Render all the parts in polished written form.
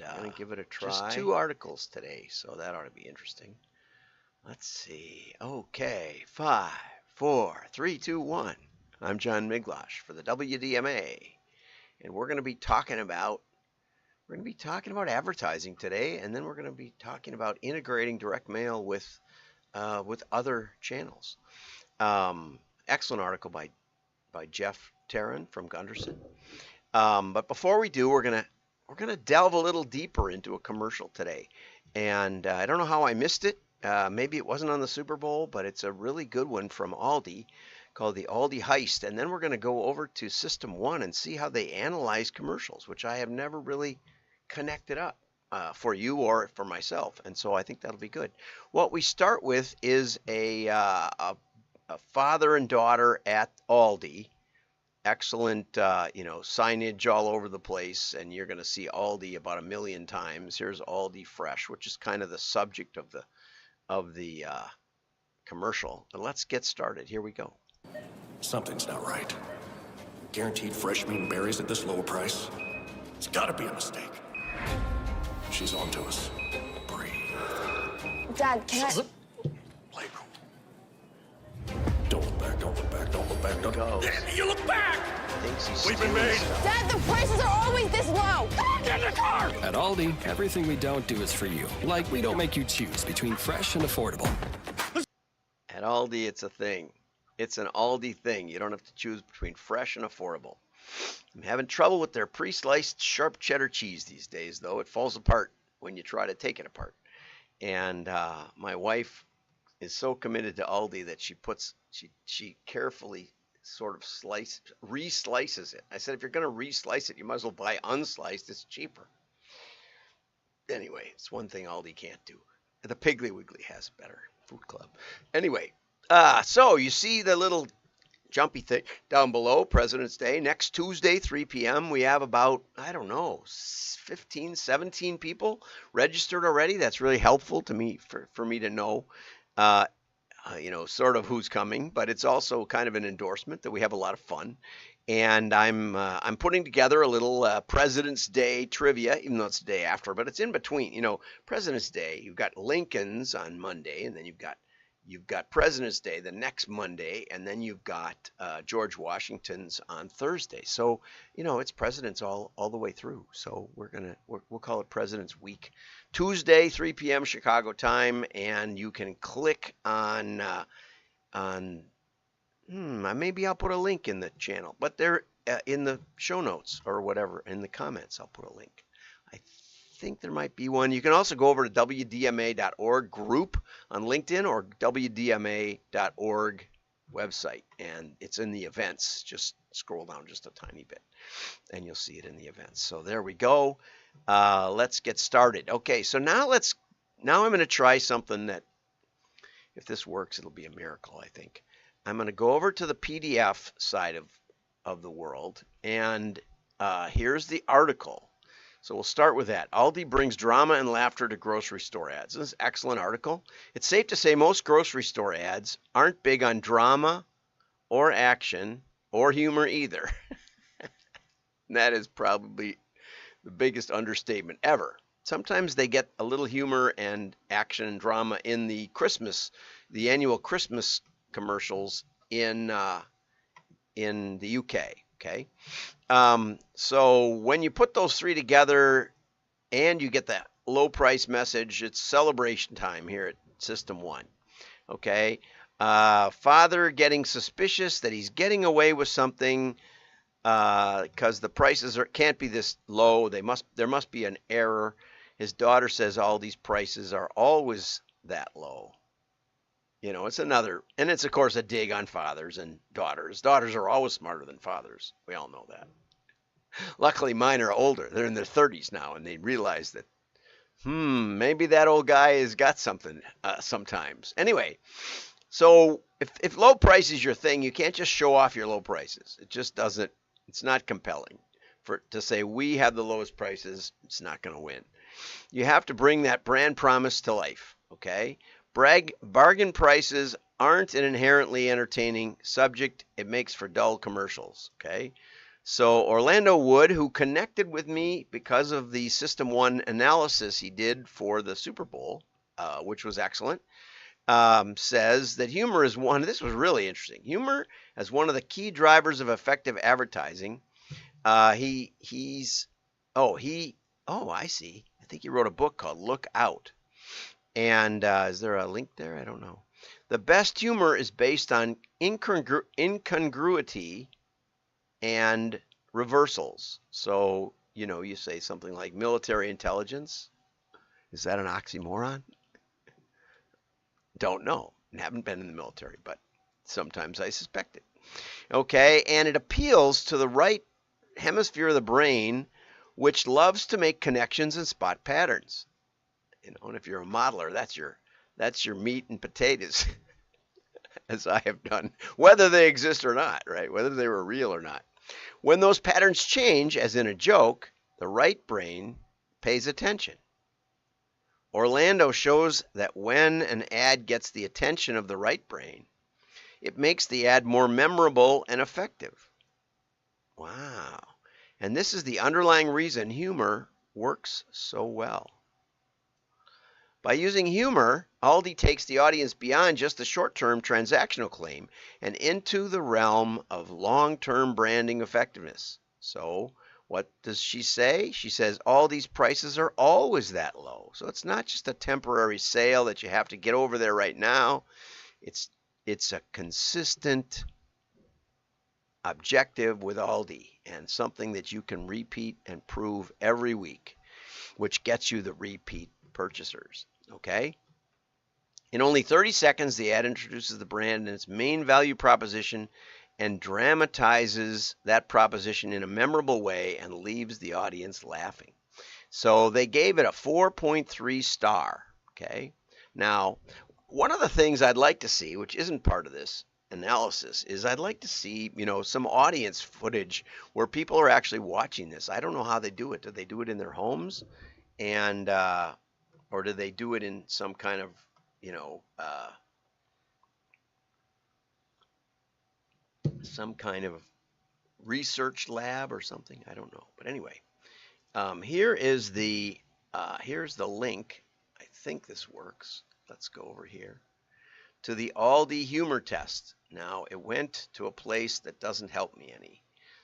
and I'm gonna give it a try. just 2 articles today, so that ought to be interesting. Let's see. Okay, 5, 4, 3, 2, 1. I'm John Miglosh for the WDMA, and we're going to be talking about advertising today, and then we're going to be talking about integrating direct mail with other channels. Excellent article by Jeff Tarrin from Gunderson. But before we do, we're gonna delve a little deeper into a commercial today, and I don't know how I missed it. Maybe it wasn't on the Super Bowl, but it's a really good one from Aldi called the Aldi Heist. And then we're going to go over to System1 and see how they analyze commercials, which I have never really connected up for you or for myself. And so I think that'll be good. What we start with is a father and daughter at Aldi. Excellent, signage all over the place, and you're going to see Aldi about 1 million times. Here's Aldi Fresh, which is kind of the subject of the commercial. And let's get started. Here we go. Something's not right. Guaranteed fresh meat and berries at this lower price. It's got to be a mistake. She's on to us. Breathe. Dad, can I... Play cool. Don't look back, don't look back, don't look back, don't look back. You look back! Thinks he's We've been stealing made. stuff. Dad, the prices are always this low! Get in the car! At Aldi, everything we don't do is for you. Like, we don't make you choose between fresh and affordable. At Aldi, it's a thing. It's an Aldi thing. You don't have to choose between fresh and affordable. I'm having trouble with their pre-sliced sharp cheddar cheese these days, though. It falls apart when you try to take it apart. And my wife is so committed to Aldi that she carefully sort of re-slices it. I said, if you're going to re-slice it, you might as well buy unsliced. It's cheaper. Anyway, it's one thing Aldi can't do. The Piggly Wiggly has a better food club. Anyway, so you see the little jumpy thing down below, President's Day. Next Tuesday, 3 p.m., we have about, 15, 17 people registered already. That's really helpful to me for me to know, sort of who's coming. But it's also kind of an endorsement that we have a lot of fun. And I'm putting together a little President's Day trivia, even though it's the day after, but it's in between. President's Day, you've got Lincoln's on Monday, and then you've got President's Day the next Monday, and then you've got George Washington's on Thursday. So, it's presidents all the way through. So we'll call it President's Week. Tuesday, 3 p.m. Chicago time, and you can click on maybe I'll put a link in the channel, but they're in the show notes or whatever, in the comments, I'll put a link. I think there might be one. You can also go over to WDMA.org group on LinkedIn or WDMA.org website, and it's in the events. Just scroll down just a tiny bit, and you'll see it in the events. So there we go. Let's get started. Okay, so now I'm going to try something that, if this works, it'll be a miracle, I think. I'm going to go over to the PDF side of the world, and here's the article. So we'll start with that. Aldi brings drama and laughter to grocery store ads. This is an excellent article. It's safe to say most grocery store ads aren't big on drama or action or humor either. That is probably the biggest understatement ever. Sometimes they get a little humor and action and drama in the annual Christmas commercials in the UK. Okay. So when you put those three together and you get that low price message, it's celebration time here at System1. Okay. Father getting suspicious that he's getting away with something because the prices can't be this low. There must be an error. His daughter says all these prices are always that low. It's another, and it's of course a dig on fathers and daughters. Daughters are always smarter than fathers. We all know that. Luckily, mine are older. They're in their 30s now, and they realize that, maybe that old guy has got something sometimes. Anyway, so if low price is your thing, you can't just show off your low prices. It just doesn't, it's not compelling. To say we have the lowest prices, it's not going to win. You have to bring that brand promise to life, okay? Bargain prices aren't an inherently entertaining subject. It makes for dull commercials, okay? So Orlando Wood, who connected with me because of the System1 analysis he did for the Super Bowl, which was excellent, says that humor is one. This was really interesting. Humor as one of the key drivers of effective advertising. I see. I think he wrote a book called Look Out. And is there a link there? I don't know. The best humor is based on incongruity and reversals. So, you say something like military intelligence. Is that an oxymoron? Don't know. Haven't been in the military, but sometimes I suspect it. Okay, and it appeals to the right hemisphere of the brain, which loves to make connections and spot patterns. And if you're a modeler, that's your meat and potatoes, as I have done, whether they exist or not, right? Whether they were real or not. When those patterns change, as in a joke, the right brain pays attention. Orlando shows that when an ad gets the attention of the right brain, it makes the ad more memorable and effective. Wow. And this is the underlying reason humor works so well. By using humor, Aldi takes the audience beyond just the short-term transactional claim and into the realm of long-term branding effectiveness. So, what does she say? She says Aldi's prices are always that low. So it's not just a temporary sale that you have to get over there right now. It's a consistent objective with Aldi and something that you can repeat and prove every week, which gets you the repeat purchasers. Okay? In only 30 seconds, the ad introduces the brand and its main value proposition and dramatizes that proposition in a memorable way and leaves the audience laughing. So they gave it a 4.3 star. Okay? Now, one of the things I'd like to see, which isn't part of this analysis, is I'd like to see, some audience footage where people are actually watching this. I don't know how they do it. Do they do it in their homes? And or do they do it in some kind of, some kind of research lab or something? I don't know. But anyway, here's the link. I think this works. Let's go over here to the Aldi humor test. Now it went to a place that doesn't help me any.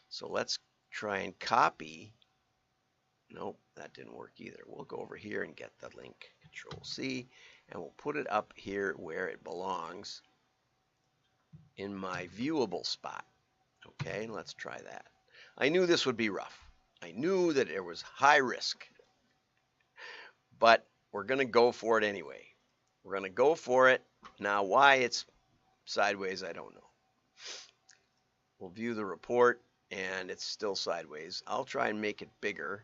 So let's try and copy. Nope, that didn't work either. We'll go over here and get the link. Control C, and we'll put it up here where it belongs in my viewable spot. Okay, let's try that. I knew this would be rough. I knew that there was high risk, but we're going to go for it anyway. We're going to go for it. Now, why it's sideways, I don't know. We'll view the report, and it's still sideways. I'll try and make it bigger.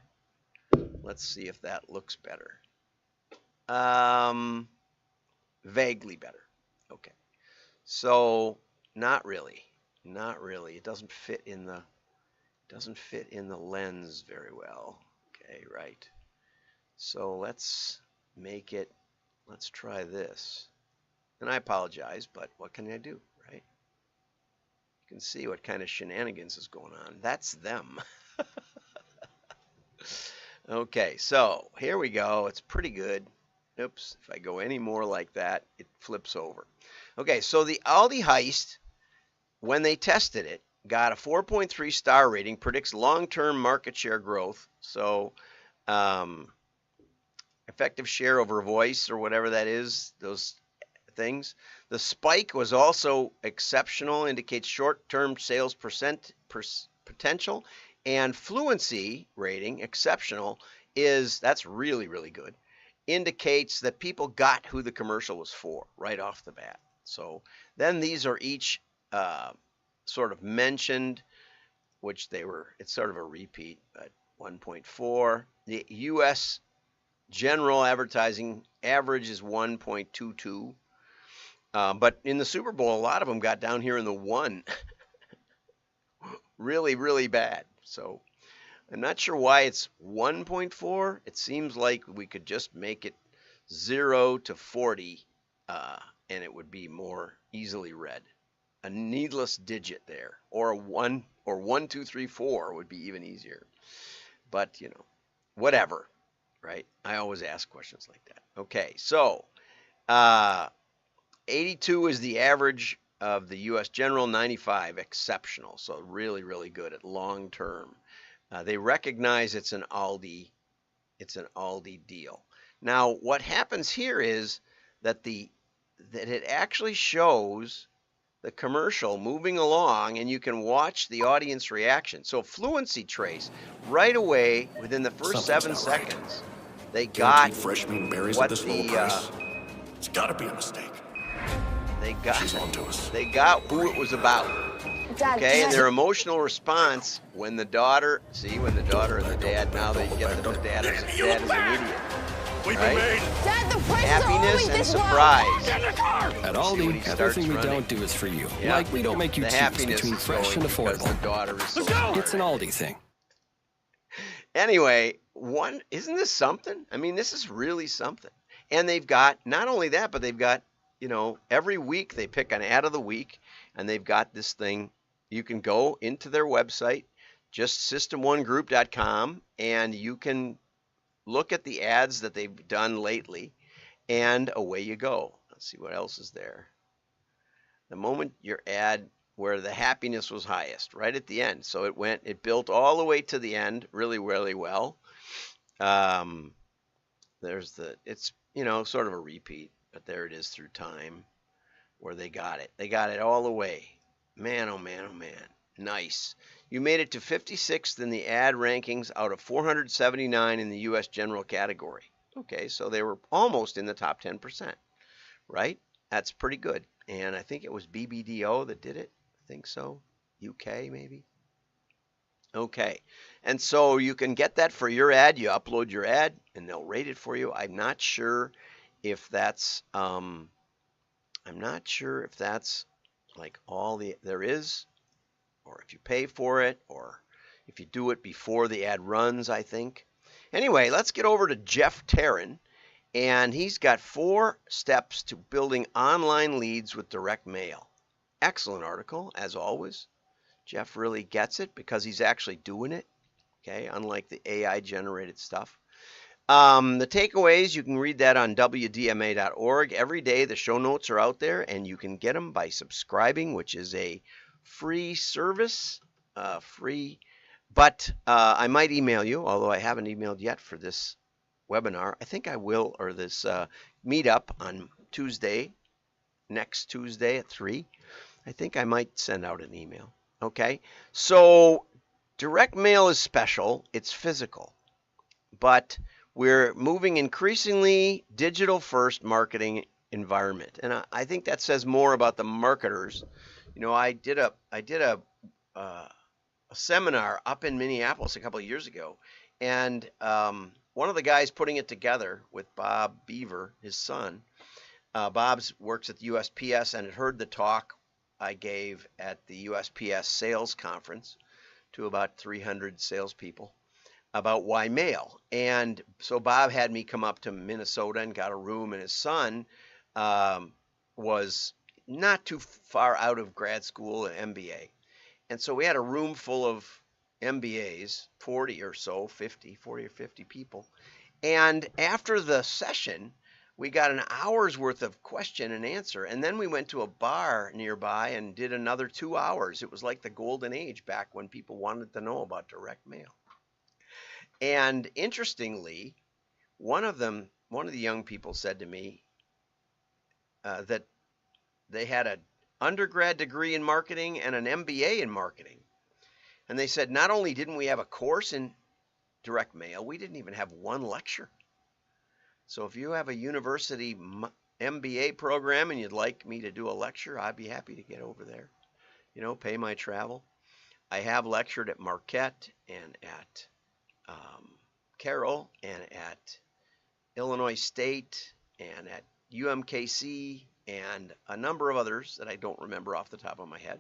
Let's see if that looks better. Vaguely better. Okay. So, not really. Not really. It doesn't fit in the lens very well. Okay, right. So let's try this. And I apologize, but what can I do, right? You can see what kind of shenanigans is going on. That's them. Okay, so here we go. It's pretty good. Oops, if I go any more like that, it flips over. Okay, so the Aldi Heist, when they tested it, got a 4.3 star rating, predicts long-term market share growth. So effective share over voice or whatever that is, those things. The spike was also exceptional, indicates short-term sales potential. And fluency rating, exceptional, that's really, really good. Indicates that people got who the commercial was for right off the bat. So then these are each sort of mentioned, which it's sort of a repeat, but 1.4. The U.S. general advertising average is 1.22. But in the Super Bowl, a lot of them got down here in the 1. Really, really bad. So I'm not sure why it's 1.4. It seems like we could just make it 0 to 40, and it would be more easily read. a needless digit there, or a 1 or 1, 2, 3, 4 would be even easier. But, you know, whatever, right? I always ask questions like that. Okay, so 82 is the average of the U.S. General, 95 exceptional. So really, really good at long term. They recognize it's an Aldi deal. Now, what happens here is that it actually shows the commercial moving along, and you can watch the audience reaction. So Fluency Trace, right away within the first Something's 7 not right. seconds, they Guaranteed got fresh meat and berries what at this low price. It's gotta be a mistake. She's on to us. they got who it was about. Dad, Okay, can and I- their emotional response when the daughter and the dad, now they get that the dad is an idiot. We've Right? been made. Dad, the prices are Happiness always and this low. surprise. Get in the car! At See when Aldi, he starts everything we running. don't do is for you. Yeah. Like we don't make you The choose happiness between is fresh and showing because the affordable. daughter is so Let's go. smart. It's an Aldi thing. Anyway, isn't this something? I mean, this is really something. And they've got not only that, but they've got, you know, every week they pick an ad of the week, and they've got this thing. You can go into their website, just system1group.com, and you can look at the ads that they've done lately, and away you go. Let's see what else is there. The moment your ad where the happiness was highest, right at the end. So it built all the way to the end really, really well. It's, you know, sort of a repeat, but there it is through time where they got it. They got it all the way. Man, oh man, oh man. Nice. You made it to 56th in the ad rankings out of 479 in the U.S. general category. Okay, so they were almost in the top 10%, right? That's pretty good. And I think it was BBDO that did it. I think so. UK, maybe. Okay. And so you can get that for your ad. You upload your ad, and they'll rate it for you. I'm not sure if that's like all there is, or if you pay for it, or if you do it before the ad runs, I think. Anyway, let's get over to Jeff Tarrin, and he's got 4 steps to building online leads with direct mail. Excellent article, as always. Jeff really gets it because he's actually doing it, okay, unlike the AI-generated stuff. The takeaways, you can read that on WDMA.org. Every day the show notes are out there, and you can get them by subscribing, which is a free service, but I might email you, although I haven't emailed yet for this webinar. I think I will, or this meetup on next Tuesday at 3. I think I might send out an email. Okay, so direct mail is special. It's physical, but we're moving increasingly digital first marketing environment, and I think that says more about the marketers. You know, I did a seminar up in Minneapolis a couple of years ago, and one of the guys putting it together with Bob Beaver, his son. Bob works at the USPS and had heard the talk I gave at the USPS sales conference to about 300 salespeople about why mail. And so Bob had me come up to Minnesota and got a room, and his son was not too far out of grad school, an MBA. And so we had a room full of MBAs, 40 or 50 people. And after the session, we got an hour's worth of question and answer, and then we went to a bar nearby and did another 2 hours. It was like the golden age back when people wanted to know about direct mail. And interestingly, one of the young people said to me that they had an undergrad degree in marketing and an MBA in marketing. And they said, not only didn't we have a course in direct mail, we didn't even have one lecture. So if you have a university MBA program and you'd like me to do a lecture, I'd be happy to get over there. You know, pay my travel. I have lectured at Marquette and at Carroll and at Illinois State and at UMKC and a number of others that I don't remember off the top of my head.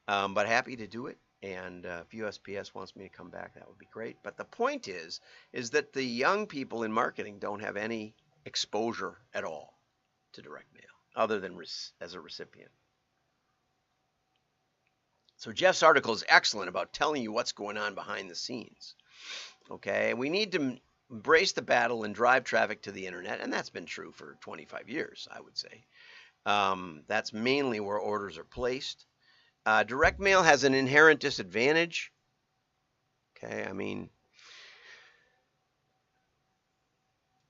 But happy to do it. And if USPS wants me to come back, that would be great. But the point is that the young people in marketing don't have any exposure at all to direct mail, other than as a recipient. So Jeff's article is excellent about telling you what's going on behind the scenes. Okay, we need to embrace the battle and drive traffic to the internet, and that's been true for 25 years, I would say. That's mainly where orders are placed. Direct mail has an inherent disadvantage. Okay, I mean,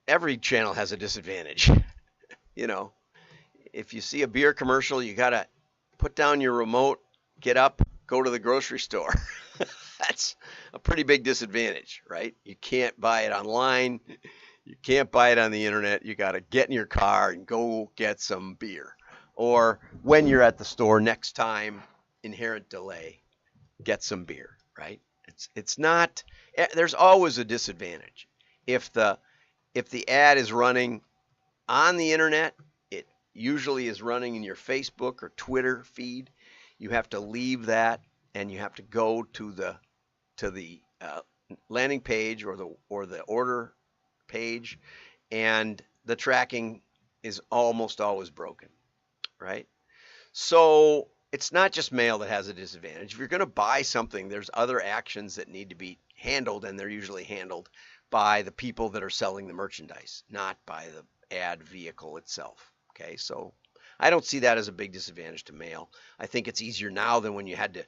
every channel has a disadvantage. You know, if you see a beer commercial, you got to put down your remote, get up, go to the grocery store. That's a pretty big disadvantage, right? You can't buy it online. You can't buy it on the internet. You got to get in your car and go get some beer. Or when you're at the store next time, inherent delay, get some beer, right? It's not, there's always a disadvantage. If the ad is running on the internet, it usually is running in your Facebook or Twitter feed. You have to leave that and you have to go to the landing page or the order page, and the tracking is almost always broken, right? So it's not just mail that has a disadvantage. If you're going to buy something, there's other actions that need to be handled, and they're usually handled by the people that are selling the merchandise, not by the ad vehicle itself. Okay, so I don't see that as a big disadvantage to mail. I think it's easier now than when you had to,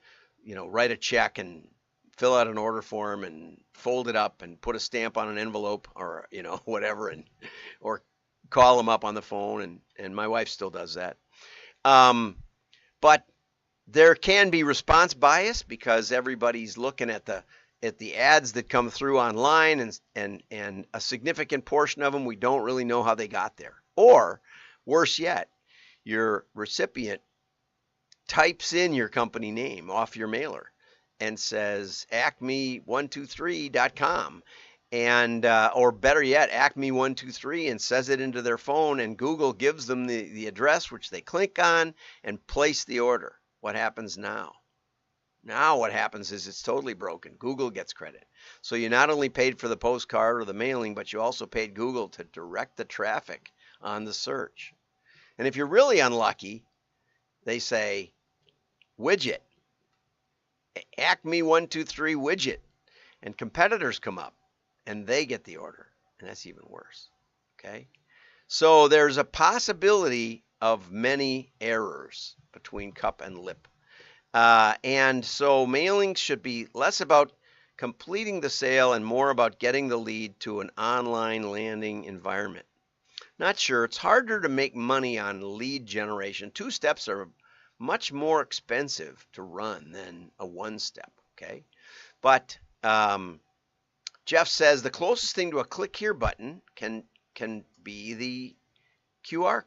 write a check and fill out an order form and fold it up and put a stamp on an envelope or, whatever, or call them up on the phone. And my wife still does that. But there can be response bias because everybody's looking at the ads that come through online, and a significant portion of them, we don't really know how they got there. Or worse yet, your recipient types in your company name off your mailer and says acme123.com, and or better yet, acme123, and says it into their phone, and Google gives them the address, which they click on and place the order. What happens now? Now what happens is it's totally broken. Google gets credit. So you not only paid for the postcard or the mailing, but you also paid Google to direct the traffic on the search. And if you're really unlucky, they say widget, Acme123 widget, and competitors come up and they get the order, and that's even worse. Okay, so there's a possibility of many errors between cup and lip, and so mailing should be less about completing the sale and more about getting the lead to an online landing environment. Not sure, it's harder to make money on lead generation. 2 steps are much more expensive to run than a 1-step, okay? But Jeff says the closest thing to a click here button can be the QR,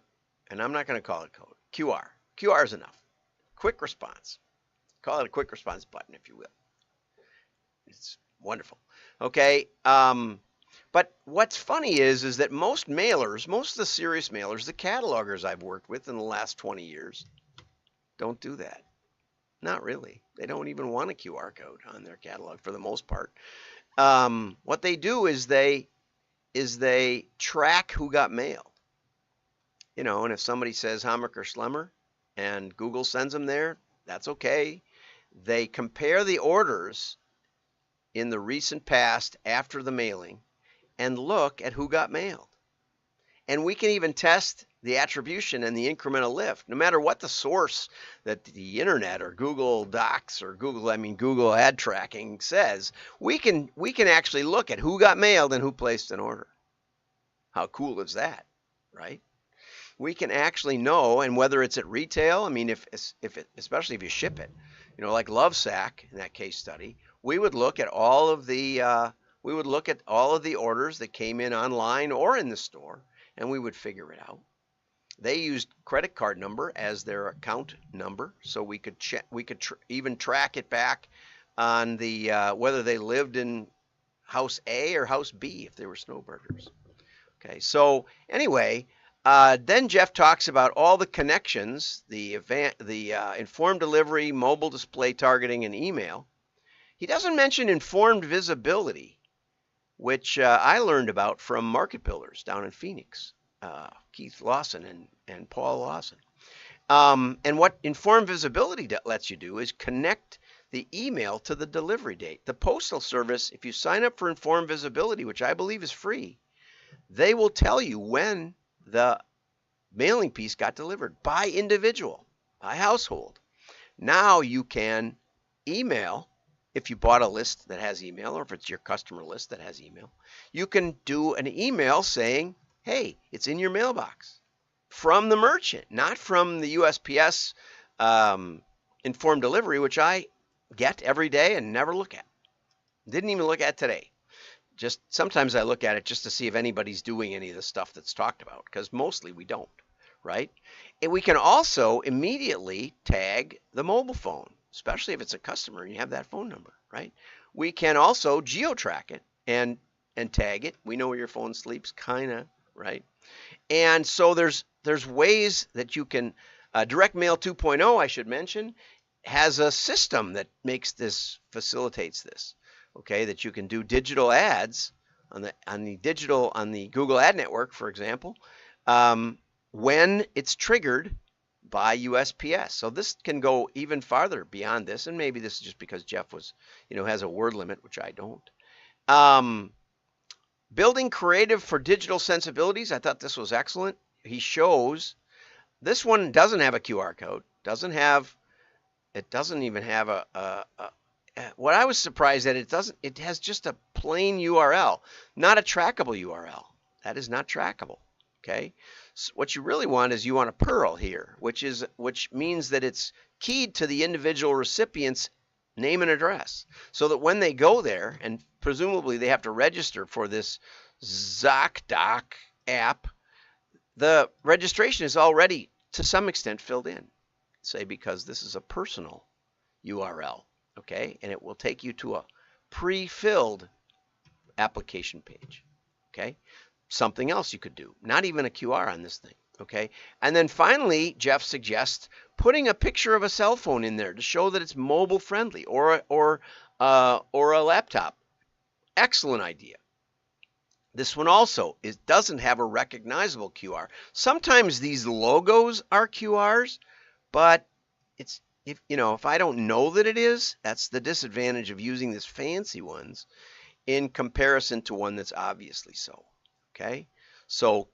and I'm not going to call it code. QR. QR is enough. Quick response. Call it a quick response button, if you will. It's wonderful. Okay. But what's funny is that most mailers, most of the serious mailers, the catalogers I've worked with in the last 20 years, don't do that. Not really. They don't even want a QR code on their catalog for the most part. What they do is they track who got mailed. And if somebody says Hammacher Schlemmer and Google sends them there, that's okay. They compare the orders in the recent past after the mailing and look at who got mailed. And we can even test the attribution and the incremental lift, no matter what the source that the internet or Google Docs or Google ad tracking says. We can actually look at who got mailed and who placed an order. How cool is that, right? We can actually know, and whether it's at retail, especially if you ship it, like Lovesac in that case study, we would look at all of the orders that came in online or in the store, and we would figure it out. They used credit card number as their account number, so we could even track it back on the whether they lived in house A or house B if they were snowbirders. Okay, so anyway, then Jeff talks about all the connections, the informed delivery, mobile display targeting, and email. He doesn't mention informed visibility, which I learned about from Market Builders down in Phoenix, Keith Lawson and Paul Lawson. And what Informed Visibility lets you do is connect the email to the delivery date. The Postal Service, if you sign up for Informed Visibility, which I believe is free, they will tell you when the mailing piece got delivered by individual, by household. Now you can email, if you bought a list that has email, or if it's your customer list that has email, you can do an email saying, hey, it's in your mailbox from the merchant, not from the USPS informed delivery, which I get every day and never look at. Didn't even look at today. Just sometimes I look at it just to see if anybody's doing any of the stuff that's talked about, because mostly we don't, right? And we can also immediately tag the mobile phone, especially if it's a customer and you have that phone number, right? We can also geo-track it and tag it. We know where your phone sleeps, kind of, right? And so there's ways that you can, Direct Mail 2.0, I should mention, has a system that facilitates this. Okay, that you can do digital ads on the Google Ad Network, for example, when it's triggered by USPS. So this can go even farther beyond this, and maybe this is just because Jeff has a word limit, which I don't. Building creative for digital sensibilities. I thought this was excellent. He shows this one doesn't have a QR code. It doesn't even have what I was surprised at, it has just a plain URL, not a trackable URL. That is not trackable, okay? So what you really want is you want a PURL here, which means that it's keyed to the individual recipient's name and address, so that when they go there, and presumably they have to register for this ZocDoc app, the registration is already to some extent filled in, say because this is a personal URL. Okay, and it will take you to a pre-filled application page. Okay, something else you could do, not even a QR on this thing. Okay, and then finally, Jeff suggests putting a picture of a cell phone in there to show that it's mobile friendly, or a laptop. Excellent idea. This one also doesn't have a recognizable QR. Sometimes these logos are QRs, but if I don't know that it is, that's the disadvantage of using these fancy ones in comparison to one that's obviously so. Okay, so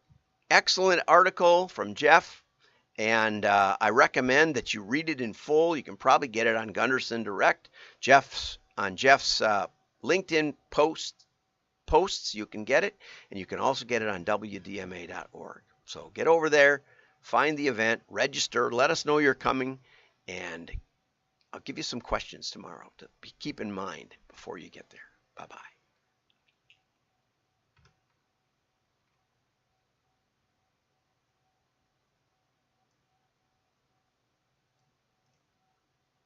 excellent article from Jeff, and I recommend that you read it in full. You can probably get it on Gunderson Direct. Jeff's LinkedIn posts, you can get it, and you can also get it on WDMA.org. So get over there, find the event, register, let us know you're coming, and I'll give you some questions tomorrow to keep in mind before you get there. Bye-bye.